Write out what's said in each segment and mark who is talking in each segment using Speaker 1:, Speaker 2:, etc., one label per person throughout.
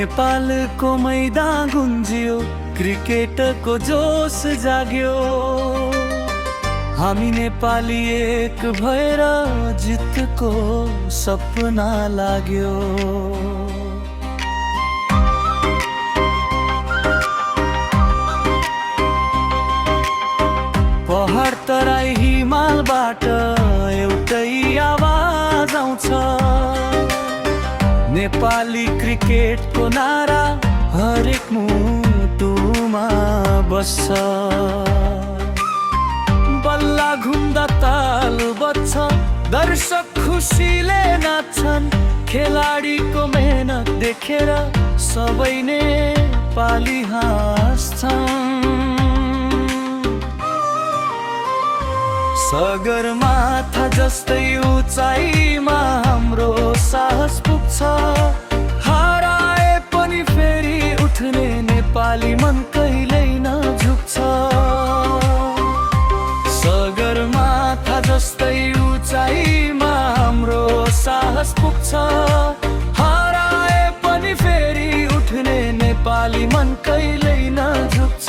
Speaker 1: नेपालको मैदान गुन्जियो, क्रिकेटको जोस जाग्यो। हामी नेपाली एक भएर जितको सपना लाग्यो। पहाड तराई हिमालबाट एउटै आवाज आउँछ, नेपाली क्रिकेटको नारा हरेक मुटुमा बस्छ। बल्ला घुम्दा ताल बज्छ, दर्शक खुसीले नाच्छन्, खेलाडीको मेहनत देखेर सबै नेपाली हाँस्छन्। सगरमाथा जस्तै उचाइमा हाम्रो साहस पुग्छ, हराए पनि फेरि उठ्ने नेपाली मन कहिल्यै नझुक्छ। सगरमाथा जस्तै उचाइमा हाम्रो साहस पुग्छ, हराए पनि फेरि उठ्ने नेपाली मन कहिल्यै नझुक्छ।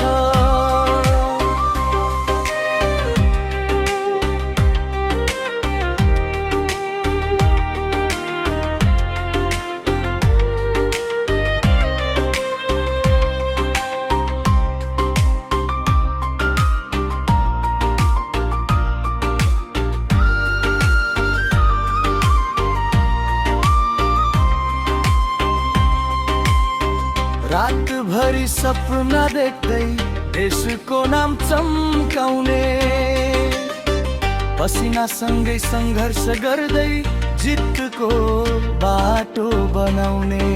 Speaker 1: रातभरि सपना देख्दै देशको नाम चम्काउने, पसिनासँगै सङ्घर्ष गर्दै जितको बाटो बनाउने।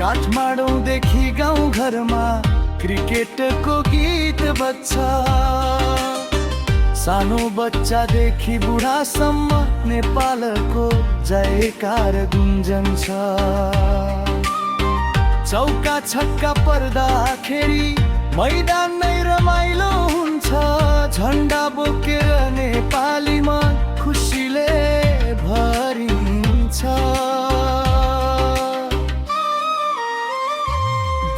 Speaker 1: काठमाडौँदेखि गाउँ घरमा क्रिकेटको गीत बज्छ, सानो बच्चादेखि बुढासम्म नेपालको जयकार गुन्जन्छ। चौका छक्का पर्दाखेरि मैदान नै रमाइलो हुन्छ, झन्डा बोकेर नेपाली मन खुसीले भरिन्छ।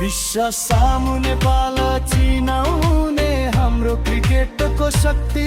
Speaker 1: विश्व सामु नेपाल चिनाउने हाम्रो क्रिकेटको शक्ति